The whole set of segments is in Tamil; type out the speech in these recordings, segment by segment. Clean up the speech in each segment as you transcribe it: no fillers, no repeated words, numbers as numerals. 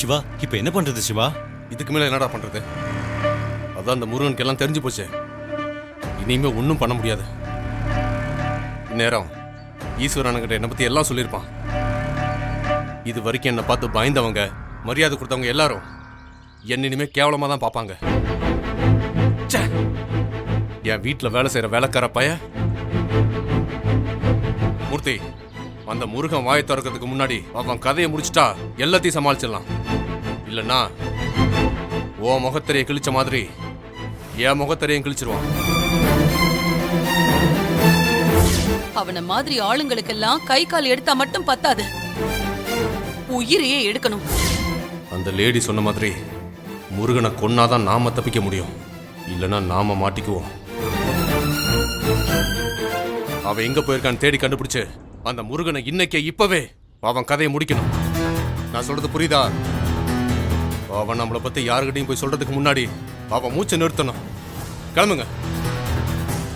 சிவா, இப்ப என்ன பண்றது சிவா? இதுக்கு மேல என்னடா பண்றது? அதான் அந்த முருகனுக்கு எல்லாம் தெரிஞ்சு போச்சு. இனிமே ஒன்றும் பண்ண முடியாது. இந்நேரம் ஈஸ்வரனுக்கிட்ட என்னை பத்தி எல்லாம் சொல்லியிருப்பான். இது வரைக்கும் என்னை பார்த்து பயந்தவங்க, மரியாதை கொடுத்தவங்க எல்லாரும் என்ன இனிமே கேவலமா தான் பார்ப்பாங்க. என் வீட்டில் வேலை செய்யற வேலைக்கார பைய மூர்த்தி, அந்த முருகன் வாயை திறக்கிறதுக்கு முன்னாடி அவன் கதையை முடிச்சுட்டா எல்லாத்தையும் சமாளிச்சிடலாம். இல்லைன்னா ஓ முகத்திரையை கிழிச்ச மாதிரி என் முகத்திரையும் கிழிச்சிருவான். அவன மாதிரி ஆளுங்களுக்கெல்லாம் கை கால் எடுத்தா மட்டும் பத்தாது, உயிரையே எடுக்கணும். அந்த லேடி சொன்ன மாதிரி முருகனை கொன்னாதான் நாம தப்பிக்க முடியும். இல்லைன்னா நாம மாட்டிக்குவோம். அவன் எங்க போயிருக்கான்னு தேடி கண்டுபிடிச்சு அந்த முருகனை இன்னைக்கே இப்பவே அவன் கதையை முடிக்கணும். நான் சொல்றது புரியுதா? அவன் நம்மளை பத்தி யாருக்கிட்டையும் போய் சொல்றதுக்கு முன்னாடி அவன் மூச்சை நிறுத்தணும். கிளம்புங்க.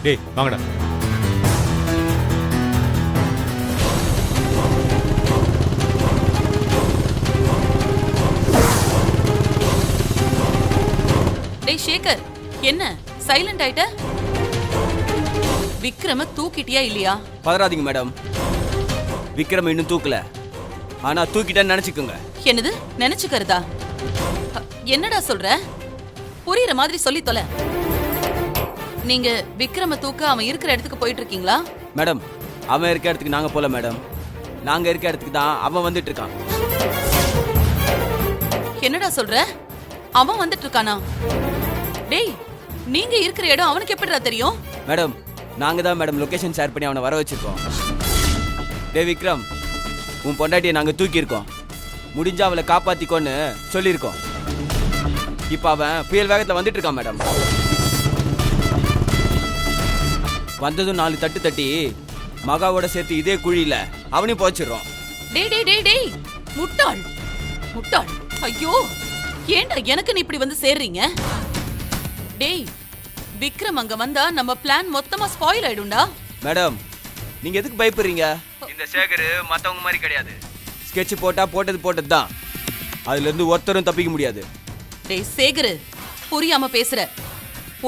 டேய் வாங்கடா. டேய் சேகர், என்ன சைலண்ட் ஆயிட்ட? விக்ரம தூக்கிட்டியா இல்லையா? பதறாதீங்க மேடம், விக்ரம் இன்னும் தூக்கல. ஆனா தூக்கிட்டேன்னு நினைச்சுக்கோங்க. என்னது நினைச்சுக்கிறதா? என்னடா சொல்ற? புரியுற மாதிரி சொல்லி தொலை. நீங்க விக்ரம தூக்க அவன் இருக்கிற இடத்துக்கு போயிட்டு இருக்கீங்களா? மேடம், அவன் இருக்க இடத்துக்கு நாங்க போல மேடம். நாங்க இருக்க இடத்துக்கு தான் அவன் வந்துட்டு இருக்கான். என்னடா சொல்ற? அவன் வந்துட்டு இருக்கானா? டேய், நீங்க இருக்கிற இடம் அவனுக்கு எப்படிடா தெரியும்? மேடம், நாங்க தான் மேடம் லொகேஷன் ஷேர் பண்ணி அவனை வர வச்சிருக்கோம். டே விக்ரம், உன் பொண்டாட்டியை நாங்க தூக்கி இருக்கோம். முடிஞ்சா அவளை காப்பாத்திக்கோன்னு சொல்லியிருக்கோம். இப்ப அவன் புயல் வேகத்துல வந்துட்டு இருக்கான் மேடம். வந்ததும் 4 தட்டு தட்டி மகாவோட சேர்த்து இதே குழியில அவனையும் போச்சிடுறோம். டேய் டேய் டேய் டேய், முட்டாள் முட்டாள். ஐயோ, ஏன்டா எனக்கு நீ இப்படி வந்து சேர்றீங்க? டேய், விக்ரம் அங்க வந்தா நம்ம பிளான் மொத்தமா ஸ்பாயில் ஆயிடும்டா. மேடம், நீங்க எதுக்கு பயப்படுறீங்க? இந்த சேகர் மத்தவங்க மாதிரி கிடையாது. ஸ்கெட்ச் போட்டா போட்டது தான். அதுல இருந்து ஒருத்தரும் தப்பிக்க முடியாது. டேய் சேகர், புரியாம பேசுற.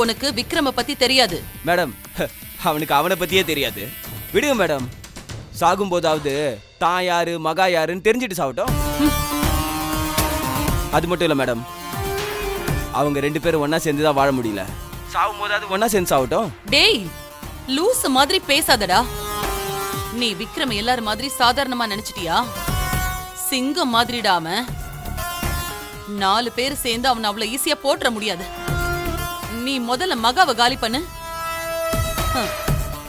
உனக்கு விக்ரம பத்தி தெரியாது. மேடம், அவனுக்கு அவனை பத்தியே தெரியாது. விடுங்க மேடம், சாகும் போதாவது தான் யாரு மகா யாருன்னு தெரிஞ்சுட்டு சாகட்டும். அது மட்டும் இல்ல மேடம், அவங்க 2 பேரும் ஒன்னா சேர்ந்து தான் வாழ முடியல. சாகும் போதாவது ஒன்னா சேர்ந்து சாகட்டும். டேய், லூஸ் மாதிரி பேசாதடா. நீ விக்ரம் எல்லாரும் மாதிரி சாதாரணமா நினைச்சிட்டியா? சிங்கம் மாதிரிடாம 4 பேர் சேர்ந்து அவனை அவ்வளவு ஈஸியா போட்டுற முடியாது. நீ முதல்ல மகாவை காலி பண்ணு.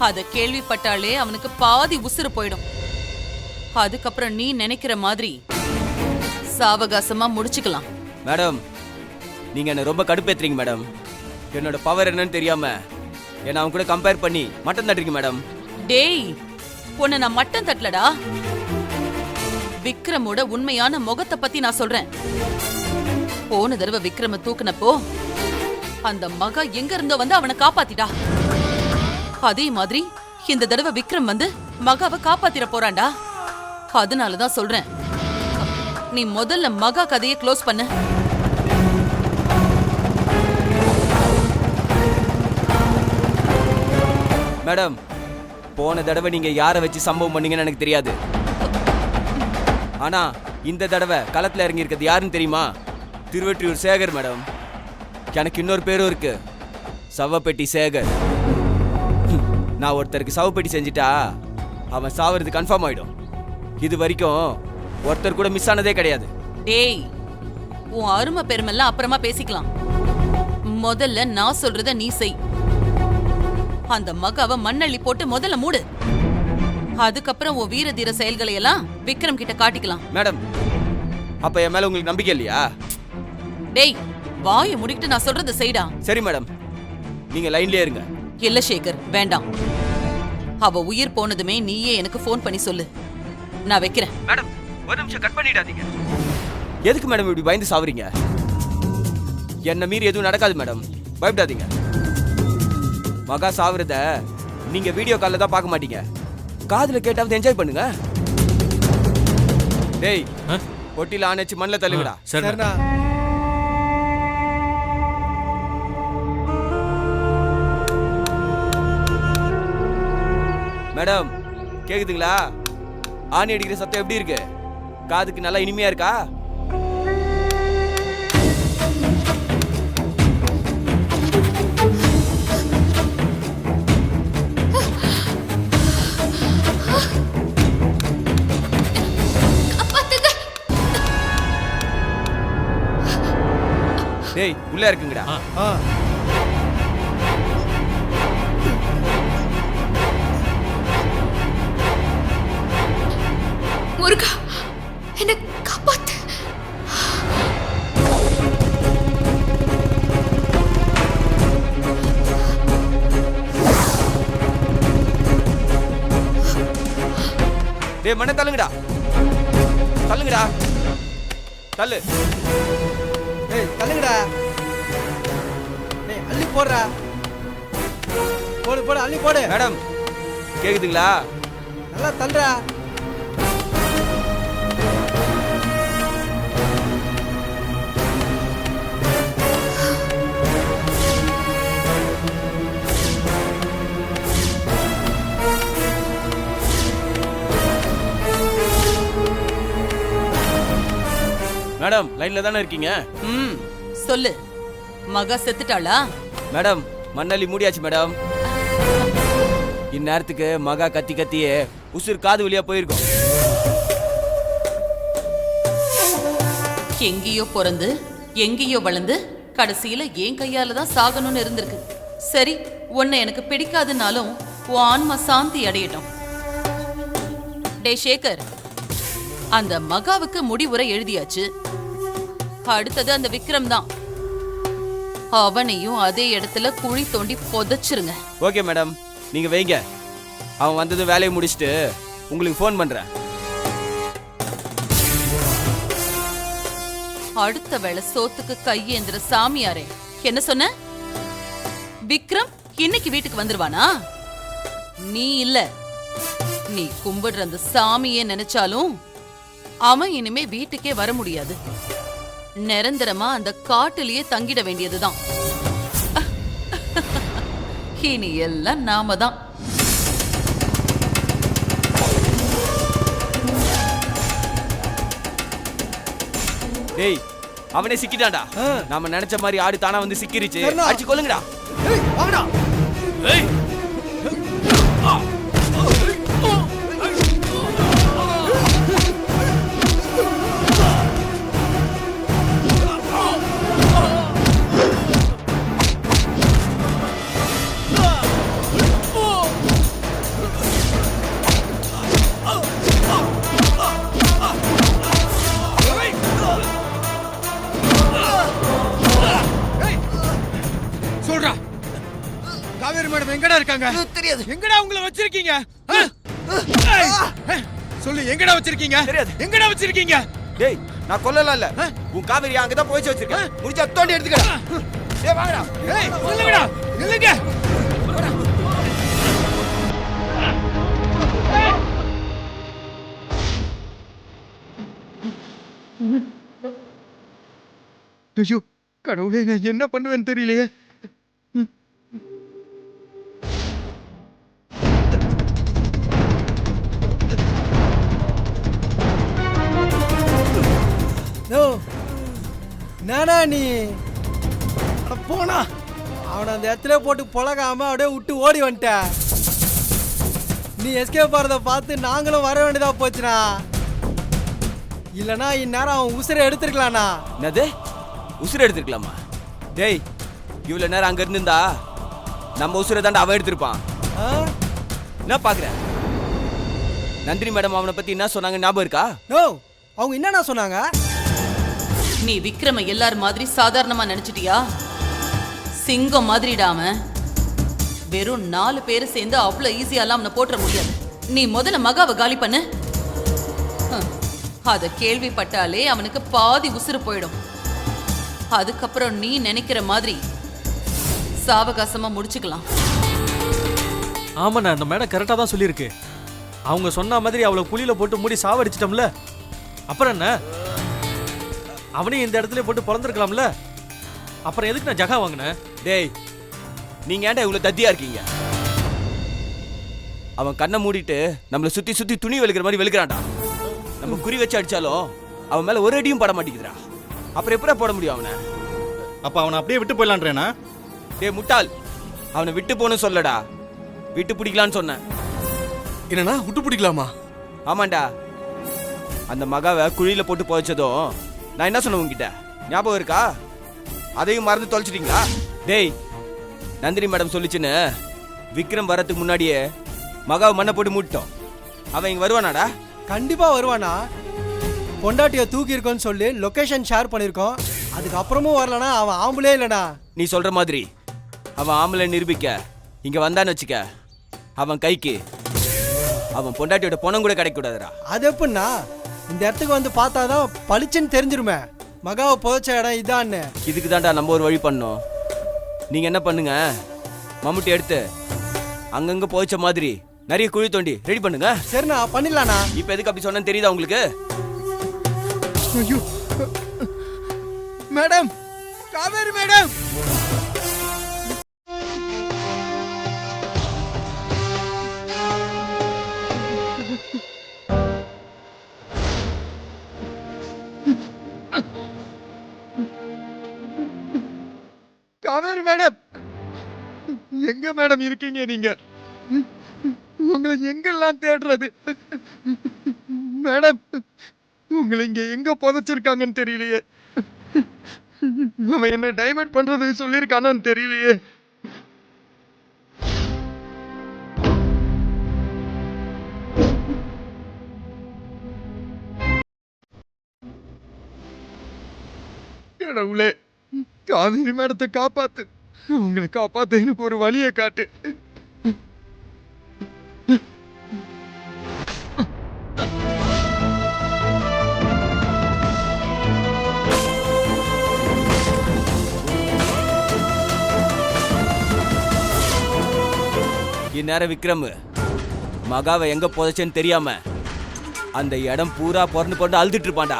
அத கேள்விப்பட்டாலே அவனுக்கு பாதி உசுறு போயிடும். அதுக்கப்புறம் நீ நினைக்கிற மாதிரி சாவகாசமா முடிச்சுக்கலாம். மேடம், நீங்க என்ன ரொம்ப கடுப்பேத்துறீங்க மேடம். என்னோட பவர் என்னன்னு தெரியாம என்ன அவன் கூட கம்பேர் பண்ணி மட்டம் தட்டுறீங்க மேடம். டேய், உன்னை நான் மட்டம் தட்டலடா. விக்ரமோட உண்மையான முகத்தை பத்தி நான் சொல்றேன். போன தடவை விக்ரம தூக்குனப்போ அந்த மகா எங்க இருந்தோ வந்து அவனை காப்பாத்திட்டா. அதே மாதிரி இந்த தடவை விக்ரம் வந்து மகாவை காப்பாத்திர போறான்டா. அதனாலதான் சொல்றேன், நீ முதல்ல மகா கதையை க்ளோஸ் பண்ணு. மேடம், போன தடவை நீங்க யாரை வச்சு சம்பவம் பண்ணீங்கன்னு எனக்கு தெரியாது. ஆனா இந்த தடவை களத்துல இறங்கி இருக்கிறது யாருன்னு தெரியுமா? திருவெற்றியூர் சேகர் மேடம். எனக்கு இன்னொரு பேரும் இருக்கு, சவப்பெட்டி சேகர். நான் ஒருத்தருக்கு சவப்பெட்டி செஞ்சிட்டா அவன் சாவறது கன்ஃபார்ம் ஆயிடும். இது வரைக்கும் ஒருத்தர் கூட மிஸ் ஆனதே கிடையாது. டேய், உன் அருமை பெருமெல்லாம் அப்புறமா பேசிக்கலாம். முதல்ல நான் சொல்றத நீ செய். அந்த மகாவை மண்ணள்ளி போட்டு முதல்ல மூடு. அதுக்கப்புறம் உன் வீர தீர செயல்களை எல்லாம் விக்ரம் கிட்ட காட்டிக்கலாம். மேடம், அப்ப என் மேல உங்களுக்கு நம்பிக்கை இல்லையா? டேய், வாயை முடிக்கிட்டு நான் சொல்றத செய்டா. சரி மேடம், நீங்க லைன்லயே இருங்க. இல்ல சேகர், வேண்டாம். அவ உயிர் போனதுமே நீயே எனக்கு போன் பண்ணி சொல்லு. நான் வைக்கிறேன். மேடம், ஒரு நிமிஷம் கட் பண்ணிடாதீங்க. எதுக்கு மேடம் இப்படி பயந்து சாவறீங்க? என்ன மீறி எதுவும் நடக்காது மேடம், பயப்படாதீங்க. மகா சாவறத நீங்க வீடியோ கால்ல தான் பார்க்க மாட்டீங்க, காதுல கேட்டாவது என்ஜாய் பண்ணுங்க. டேய், பொட்டியில் ஆணைச்சு மண்ணில் தள்ளுங்கடா. சரிண்ணா. மேடம் கேக்குதுங்களா? ஆணி அடிக்கிற சத்தம் எப்படி இருக்கு? காதுக்கு நல்லா இனிமையா இருக்கா? டேய் உள்ள இருக்குங்கடா. முருகா என்ன காப்பாத்து. டேய் மண்ணை தள்ளுங்கடா. தள்ளுங்கடா. தள்ளு. ஏய் தள்ளுங்கடா. ஏய் அள்ளி போடுறா. போடு போடு அள்ளி போடு. மேடம் கேக்குதுங்களா? நல்லா தள்ளுடா. மேடம் லைன்ல தானே இருக்கீங்க? ம் சொல்லு, மகா செத்துட்டாளா? மேடம் மண்ணள்ளி மூடியாச்சு மேடம். இந்நேரத்துக்கு மகா கத்தி கத்தியே உசுர் காது வழியா போயிருக்கும். எங்கேயோ பிறந்து எங்கேயோ வளர்ந்து கடைசியில என் கையால தான் சாகணும்னு இருந்திருக்கு. சரி, உன்னை எனக்கு பிடிக்காதுனாலும் உன் ஆன்மா சாந்தி அடையட்டும். டே சேகர், அந்த மகாவுக்கு முடிவுரை எழுதியாச்சு. அடுத்தது அந்த விக்ரம் தான். அவனையும் அதே இடத்துல குழி தோண்டி புதைச்சிருங்க. ஓகே மேடம், நீங்க வைங்க. அவன் வந்தது வேலையை முடிச்சுட்டு உங்களுக்கு ஃபோன் பண்றேன். அடுத்த வேளை சோத்துக்கு கையேந்திர சாமியாரே, என்ன சொன்ன? விக்ரம் இன்னைக்கு வீட்டுக்கு வந்துருவானா? நீ இல்ல, நீ கும்பிடுற அந்த சாமியே நினைச்சாலும் அவன் இனிமே வீட்டுக்கே வர முடியாது. நிரந்தரமா அந்த காட்டிலேயே தங்கிட வேண்டியதுதான். இனி எல்லாம் நாம தான். டேய் அவனே சிக்கிட்டான்டா. நாம நினைச்ச மாதிரி ஆடு தானா வந்து சிக்கிருச்சு. சரிண்ணா. அடிச்சு கொல்லுங்கடா. ஏய் வாங்கடா. ஏய் சொல்றா. காவேரி மேடம் எங்கடா இருக்காங்க? தெரியாது. எங்கடா உங்களை வச்சிருக்கீங்க? சொல்லு, எங்கடா வச்சிருக்கீங்க? தெரியாது. எங்கடா வச்சிருக்கீங்க? டேய் நான் கொல்லலாம் இல்ல. உன் காவேரி அங்க தான் போயிச்சு வச்சிருக்கேன். முடிஞ்சா தோண்டி எடுத்துக்கடா. டேய் வாங்கடா. ஏய் சொல்லுங்கடா. நில்லுங்க. ஐயோ கடவுளே, நான் என்ன பண்ணுவேன்னு தெரியலையே. நானா நீ போனா அவனை அந்த இடத்துல போட்டு பொழகாம அப்படியே விட்டு ஓடி வந்துட்ட. நீ எஸ்கேப் ஆறத பார்த்து நாங்களும் வர வேண்டியதா போச்சுனா. இல்லனா இந்நேரம் அவன் உசுரை எடுத்துருக்கலாம்ண்ணா. என்னது உசுரை எடுத்துருக்கலாமா? டேய் இவ்வளவு நேரம் அங்க இருந்திருந்தா நம்ம உசுரை தாண்டா அவன் எடுத்திருப்பான். என்ன பாக்குற? நந்தினி மேடம் அவனை பத்தி என்ன சொன்னாங்க ஞாபகம் இருக்கா? நோ, அவங்க என்னண்ணா சொன்னாங்க? நீ விக்ரம எல்லார் மாதிரி சாதாரணமா நினைச்சிட்டியா? சிங்கம் மாதிரிடாம வெறும் 4 பேரு சேர்ந்து அவ்வளவு ஈஸியாலாம் அவனை போட்டுற முடியாது. நீ முதல்ல மகாவை காலி பண்ணு. அத கேள்விப்பட்டாலே அவனுக்கு பாதி உசுறு போயிடும். அதுக்கப்புறம் நீ நினைக்கிற மாதிரி சாவகாசமா முடிச்சுக்கலாம். ஆமாண்ணா, அந்த மேடம் கரெக்டாக தான் சொல்லியிருக்கு. அவங்க சொன்ன மாதிரி அவளை குழியில போட்டு மூடி சாவடிச்சிட்டோம்ல, அப்புறம் என்ன? அவனையும் இந்த இடத்துல போட்டு பிறந்திருக்கலாம்ல. அப்புறம் எதுக்கு நான் ஜகா வாங்கினேன்? டேய், நீங்க ஏன்டா இவ்வளவு தத்தியா இருக்கீங்க? அவன் கண்ணை மூடிட்டு நம்மளை சுத்தி சுத்தி துணி வெளுக்கிற மாதிரி வெளுக்கிறான்டா. நம்ம குறி வச்சு அடிச்சாலும் அவன் மேல ஒரு அடியும் பட மாட்டேங்குதுடா. அப்புறம் எப்படா போட முடியும் அவனை? அப்ப அவனை அப்படியே விட்டு போயிடலான்றேனா? டேய் முட்டாள், அவனை விட்டு போன்னு சொல்லடா, விட்டு பிடிக்கலான்னு சொன்னேன். என்னன்னா விட்டு பிடிக்கலாமா? ஆமாண்டா, அந்த மகாவை குழியில போட்டு புதைச்சதும் நான் என்ன சொன்னேன் உங்ககிட்ட ஞாபகம் இருக்கா? அதையும் மறந்து தொலைச்சிட்டீங்களா? டேய், நந்தினி மேடம் சொல்லிச்சுன்னு விக்ரம் வரதுக்கு முன்னாடியே மகாவை மண்ணை போட்டு மூட்டோம். அவன் இங்க வருவானாடா? கண்டிப்பா வருவானா? பொண்டாட்டிய தூக்கி இருக்கோன்னு சொல்லி லொகேஷன் ஷேர் பண்ணிருக்கோம். அதுக்கப்புறமும் வரலனா அவன் ஆம்பளே இல்லடா. நீ சொல்ற மாதிரி அவன் ஆம்பளை நிரூபிக்க இங்க வந்தான்னு வச்சுக்க, அவன் கைக்கு அவன் பொண்டாட்டியோட பணம் கூட கிடைக்க கூடாதுடா. அது எப்படின்னா, இந்த இடத்துக்கு வந்து பார்த்தாதான் பளிச்சுன்னு தெரிஞ்சிருமே மகாவை புதைச்ச இடம் இதான்னு. இதுக்கு தான்டா நம்ம ஒரு வழி பண்ணோம். நீங்க என்ன பண்ணுங்க, மம்முட்டி எடுத்து அங்கங்க போய்ச்ச மாதிரி நிறைய குழி தோண்டி ரெடி பண்ணுங்க. சரிண்ணா, பண்ணிடலாண்ணா. இப்ப எதுக்கு அப்படி சொன்னேன்னு தெரியுதா உங்களுக்கு? ஐயோ madam, Kaveri madam. Kaveri madam, எங்க மேடம் இருக்கீங்க நீங்க? உங்களை எங்கெல்லாம் தேடுறது மேடம்? உங்களை இங்க எங்க புதைச்சிருக்காங்கன்னு தெரியலையே. அவன் என்ன டைவர்ட் பண்றது சொல்லியிருக்கானு தெரியலையே. கடவுளே, காவேரி மேடத்தை காப்பாத்து. உங்களை காப்பாத்த எனக்கு ஒரு வழியை காட்டு. இந்நேரம் விக்ரம் மகாவை எங்க புதைச்சேன்னு தெரியாம அந்த இடம் பூரா பொறந்து பொறந்து அழுதுட்டு இருப்பான்டா.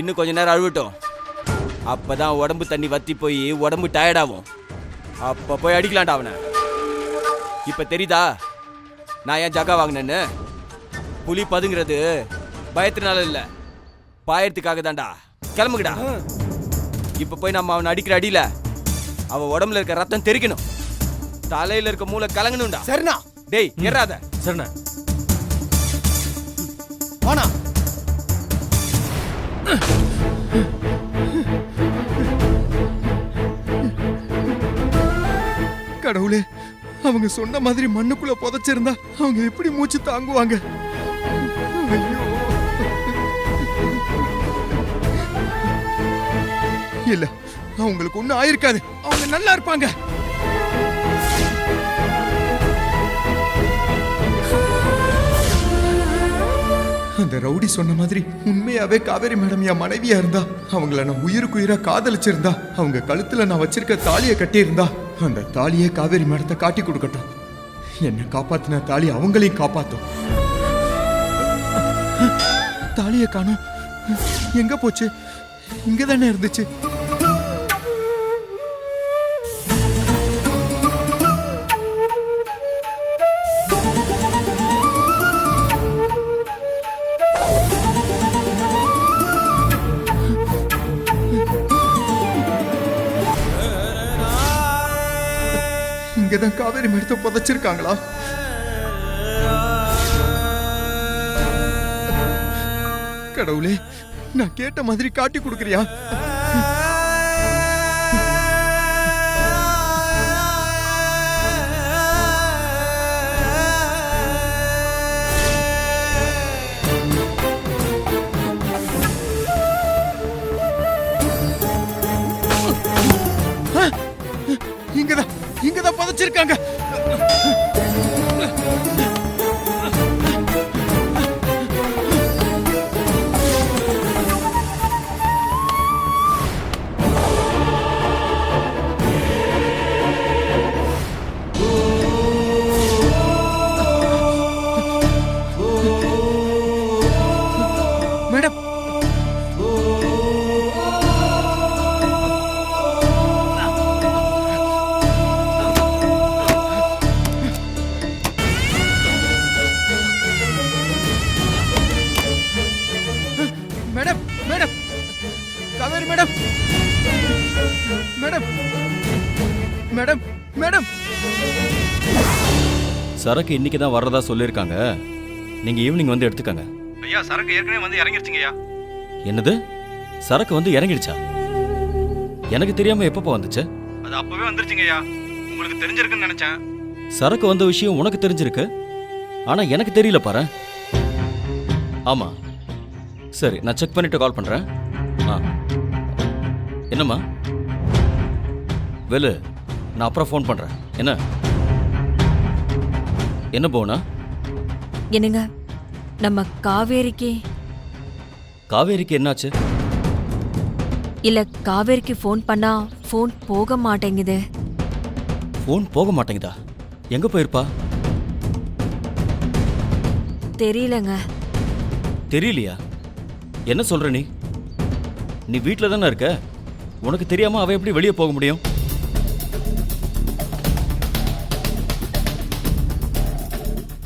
இன்னும் கொஞ்ச நேரம் அழுவட்டும், அப்பதான் உடம்பு தண்ணி வத்தி போய் உடம்பு டயர்டாகும். அப்ப போய் அடிக்கலாம்டா அவனை. இப்ப தெரியுதா நான் ஏன் ஜகா வாங்கினேன்னு? புலி பதுங்கிறது பயத்தினால இல்ல, பாயறதுக்காக தான்டா. கிளம்புங்கடா. இப்ப போய் நம்ம அவனை அடிக்கிற அடியில அவன் உடம்புல இருக்க ரத்தம் தெறிக்கணும், தலையில இருக்க மூளை கலங்கணும்டா. சரிண்ணா. டேய் ஏறாத. சரிண்ணா. வாணா. கடவுளே, அவங்க சொன்ன மாதிரி மண்ணுக்குள்ள புதைச்சிருந்தா அவங்க எப்படி மூச்சு தாங்குவாங்க? ஐயோ. இல்ல, அவங்களுக்கு ஒண்ணும் ஆயிருக்காது. அவங்க நல்லா இருப்பாங்க. அந்த ரவுடி சொன்ன மாதிரி உண்மையாவே காவேரி மேடம் என் மனைவியா இருந்தா, அவங்கள நான் உயிருக்கு உயிரா காதலிச்சிருந்தா, அவங்க கழுத்துல நான் வச்சிருக்க தாலியை கட்டியிருந்தா, அந்த தாலியே காவேரி மேடத்தை காட்டி கொடுக்கட்டும். என்னை காப்பாத்தின தாலி அவங்களையும் காப்பாத்தும். தாலியை காணோம். எங்க போச்சு? இங்க தானே இருந்துச்சு. இங்கதான் காவேரி மேடத்தை புதைச்சிருக்காங்களா? கடவுளே, நான் கேட்ட மாதிரி காட்டி கொடுக்கறியா? இங்கதான் புதைச்சிருக்காங்க. Madam, madam Kaveri madam madam madam madam சரக்கு இன்னைக்கு தான் வர்றதா சொல்லியிருக்காங்க. நீங்க ஈவினிங் வந்து எடுத்துக்கங்க. ஐயா சரக்கு ஏற்கனவே வந்து இறங்கிருச்சுங்கய்யா. என்னது? சரக்கு வந்து இறங்கிடுச்சா? எனக்கு தெரியாம எப்பப்போ வந்துச்சு? அது அப்பவே வந்துருச்சுங்கய்யா. உங்களுக்கு தெரிஞ்சிருக்குன்னு நினைச்சேன். சரக்கு வந்த விஷயம் உனக்கு தெரிஞ்சிருக்கு, ஆனா எனக்கு தெரியல பாரு. ஆமா, சரி, நான் செக் பண்ணிட்டு கால் பண்றேன். என்னம்மா வேலு, நான் அப்புறம் ஃபோன் பண்றேன். என்ன போனா? என்னங்க, நம்ம காவேரிக்கு என்னாச்சு? இல்ல, காவேரிக்கு ஃபோன் பண்ணா ஃபோன் போக மாட்டேங்குது. ஃபோன் போக மாட்டேங்குதா? எங்க போயிருப்பா? தெரியலங்க. தெரியலையா? என்ன சொல்ற நீ? நீ வீட்டில் தானே இருக்க. உனக்கு தெரியாம அவ எப்படி வெளியே போக முடியும்?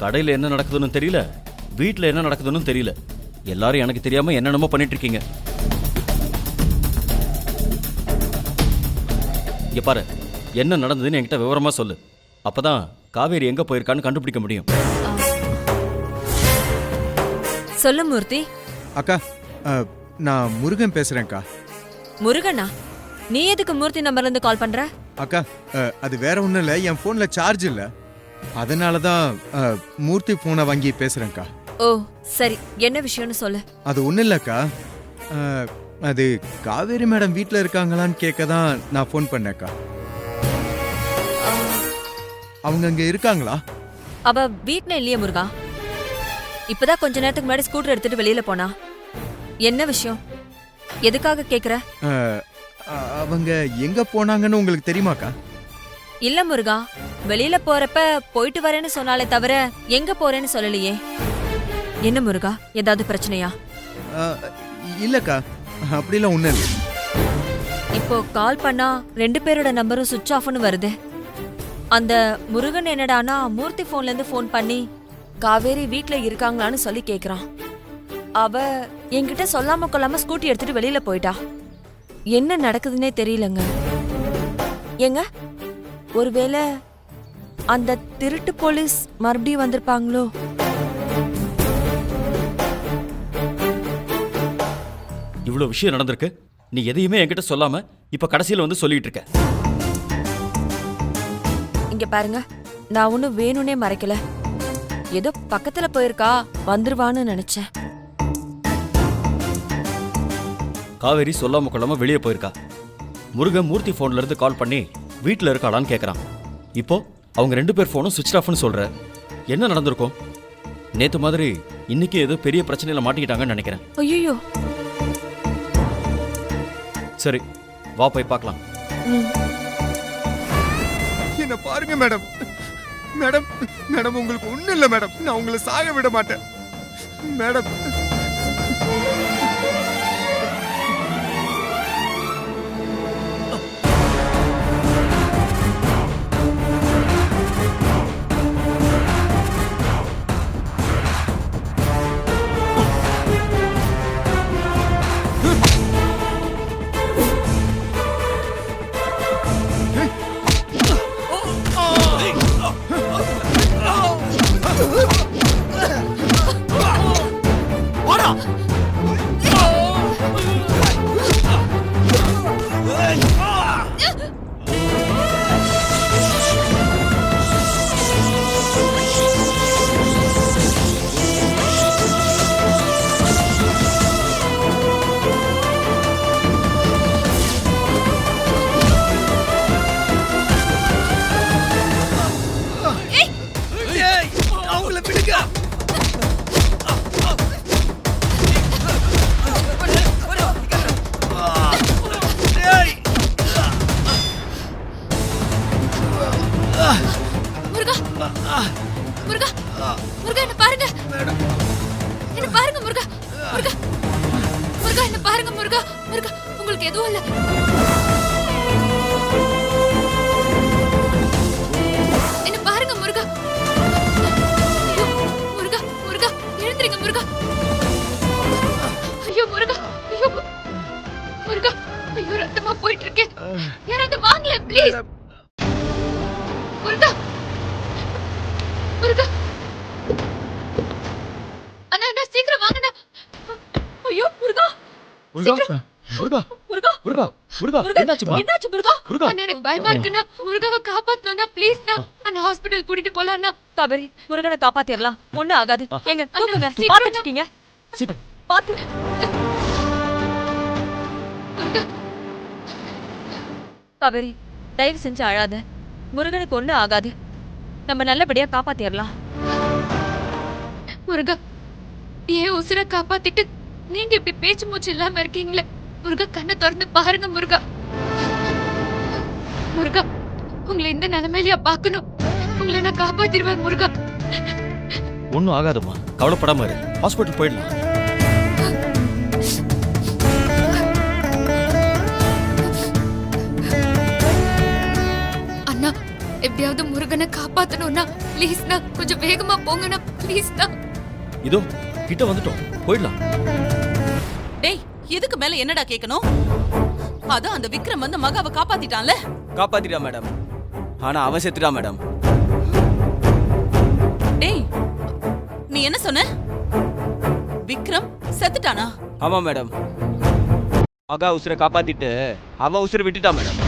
கடையில் என்ன நடக்குதுன்னு தெரியல, வீட்டில் என்ன நடக்குதுன்னு தெரியல. எல்லாரும் எனக்கு தெரியாம என்னென்னமோ பண்ணிட்டு இருக்கீங்க. இங்க பாரு, என்ன நடந்ததுன்னு என்கிட்ட விவரமா சொல்லு. அப்பதான் காவேரி எங்க போயிருக்கான்னு கண்டுபிடிக்க முடியும். சொல்லு மூர்த்தி. அக்கா, நான் முருகன் பேசுறேன்க்கா. முருகனா? நீ எதுக்கு மூர்த்தி நம்பர்ல இருந்து கால் பண்ற? அக்கா, அது வேற ஒன்றும் இல்லை, என் ஃபோன்ல சார்ஜ் இல்லை, அதனால தான் மூர்த்தி ஃபோனை வாங்கி பேசுறேன்க்கா. ஓ சரி, என்ன விஷயம்னு சொல்லு. அது ஒன்றும் இல்லைக்கா, அது காவேரி மேடம் வீட்டில் இருக்காங்களான்னு கேட்க தான் நான் ஃபோன் பண்ணேக்கா. அவங்க அங்கே இருக்காங்களா? அவ வீட்ல இல்லையே முருகா. இப்பதான் கொஞ்ச நேரத்துக்கு முன்னாடி ஸ்கூட்டர் எடுத்துட்டு வெளியில போனா. என்ன விஷயம்? எதுக்காக கேக்குற? அவங்க எங்க போனாங்கன்னு உங்களுக்கு தெரியுமாக்கா? இல்ல முருகா, வெளியில போறப்ப போயிட்டு வரேன்னு சொன்னாலே தவிர எங்க போறேன்னு சொல்லலையே. என்ன முருகா, ஏதாவது பிரச்சனையா? இல்லக்கா, அப்படிலாம் ஒண்ணும் இல்லை. இப்போ கால் பண்ணா 2 பேரோட நம்பரும் சுவிட்ச் ஆஃப்னு வருது. அந்த முருகன் என்னடானா மூர்த்தி போன்ல இருந்து ஃபோன் பண்ணி காவேரி வீட்ல இருக்காங்களான்னு சொல்லி கேக்குறான். அவ என்கிட்ட சொல்லாம கொள்ளாம ஸ்கூட்டி எடுத்துட்டு வெளியில போயிட்டா. என்ன நடக்குதுன்னே தெரியலங்க. ஏங்க, ஒருவேளை அந்த திருட்டு போலீஸ் மறுபடியும் வந்திருப்பாங்களோ? இவ்வளவு விஷயம் நடந்திருக்கு, நீ எதையுமே என்கிட்ட சொல்லாம இப்ப கடைசியில வந்து சொல்லிட்டு இருக்க. இங்க பாருங்க, நான் ஒன்னும் வேணும்னே மறைக்கல. ஏதோ பக்கத்துல போயிருக்கா, வந்துருவான்னு நினைச்சேன். காவேரி சொல்லாம கொள்ளாம வெளியே போயிருக்கா. முருகன் மூர்த்தி போன்ல இருந்து கால் பண்ணி வீட்டுல இருக்காளான்னு கேக்குறான். இப்போ அவங்க 2 பேர் போனும் சுவிட்ச் ஆஃப்னு சொல்ற. என்ன நடந்திருக்கும்? நேத்து மாதிரி இன்னைக்கு ஏதோ பெரிய பிரச்சனையில மாட்டிக்கிட்டாங்கன்னு நினைக்கிறேன். ஐயோ, சரி, வா போய் பார்க்கலாம். என்ன பாருங்க மேடம். மேடம் மேடம் உங்களுக்கு ஒண்ணும் இல்லை மேடம். நான் உங்களை சாக விட மாட்டேன் மேடம். முருகா, முருகா என்ன பாருங்க. என்ன பாருங்க முருகா. முருகா, முருகா என்ன பாருங்க முருகா. முருகா, உங்களுக்கு எதுவும் இல்ல. என்ன பாருங்க முருகா. ஐயோ, முருகா, முருகா எழுந்திருங்க முருகா. ஐயோ முருகா, ஐயோ போயிட்டு இருக்கேன். யாராவது வாங்கல ப்ளீஸ். முருகா முருகா அண்ணா அண்ணா சீக்கிரம் வாங்கண்ணா. ஐயோ முருகா முருகா முருகா முருகா முருகா முருகா என்னாச்சுமா என்னாச்சு முருகா? முருகா. அண்ணா எனக்கு பயமா இருக்குண்ணா. முருகாவை காப்பாத்தணும்னா ப்ளீஸ்ண்ணா. அண்ணா ஹாஸ்பிடல் கூட்டிட்டு போலாம்ண்ணா. காவேரி முருகனை காப்பாத்திரலாம், ஒண்ணும் ஆகாது. எங்க தூக்குங்க, சீக்கிரம் பாத்துட்டீங்க பாத்து. காவேரி தயவு செஞ்சு அழாத, முருகனுக்கு ஒண்ணும் ஆகாது, நம்ம நல்லபடியா காப்பாத்திரலாம். முருகா ஏன் உசுரை காப்பாத்திட்டு நீங்க இப்படி பேச்சு மூச்சு இல்லாம இருக்கீங்களே. முருகா கண்ணை திறந்து பாருங்க முருகா. முருகா உங்களை இந்த நிலைமையிலயா பார்க்கணும். உங்களை நான் காப்பாத்திடுவேன் முருகா. ஒன்றும் ஆகாதுமா, கவலைப்படாம இரு, ஹாஸ்பிட்டல் போயிடலாம். அண்ணா எப்படியாவது முருகனை காப்பாத்தணும்னா ப்ளீஸ்ண்ணா கொஞ்சம் வேகமா போங்கண்ணா ப்ளீஸ்ண்ணா. இதோ கிட்ட வந்துட்டோம், போயிடலாம். டேய் இதுக்கு மேல என்னடா கேட்கணும்? அதான் அந்த விக்ரம் வந்து மகாவை காப்பாத்திட்டான்ல. காப்பாத்திட்டா மேடம், ஆனா அவன் செத்துட்டா மேடம். டேய் நீ என்ன சொன்ன? விக்ரம் செத்துட்டானா? ஆமா மேடம், மகா உசுரை காப்பாத்திட்டு அவன் உசுரை விட்டுட்டா மேடம்.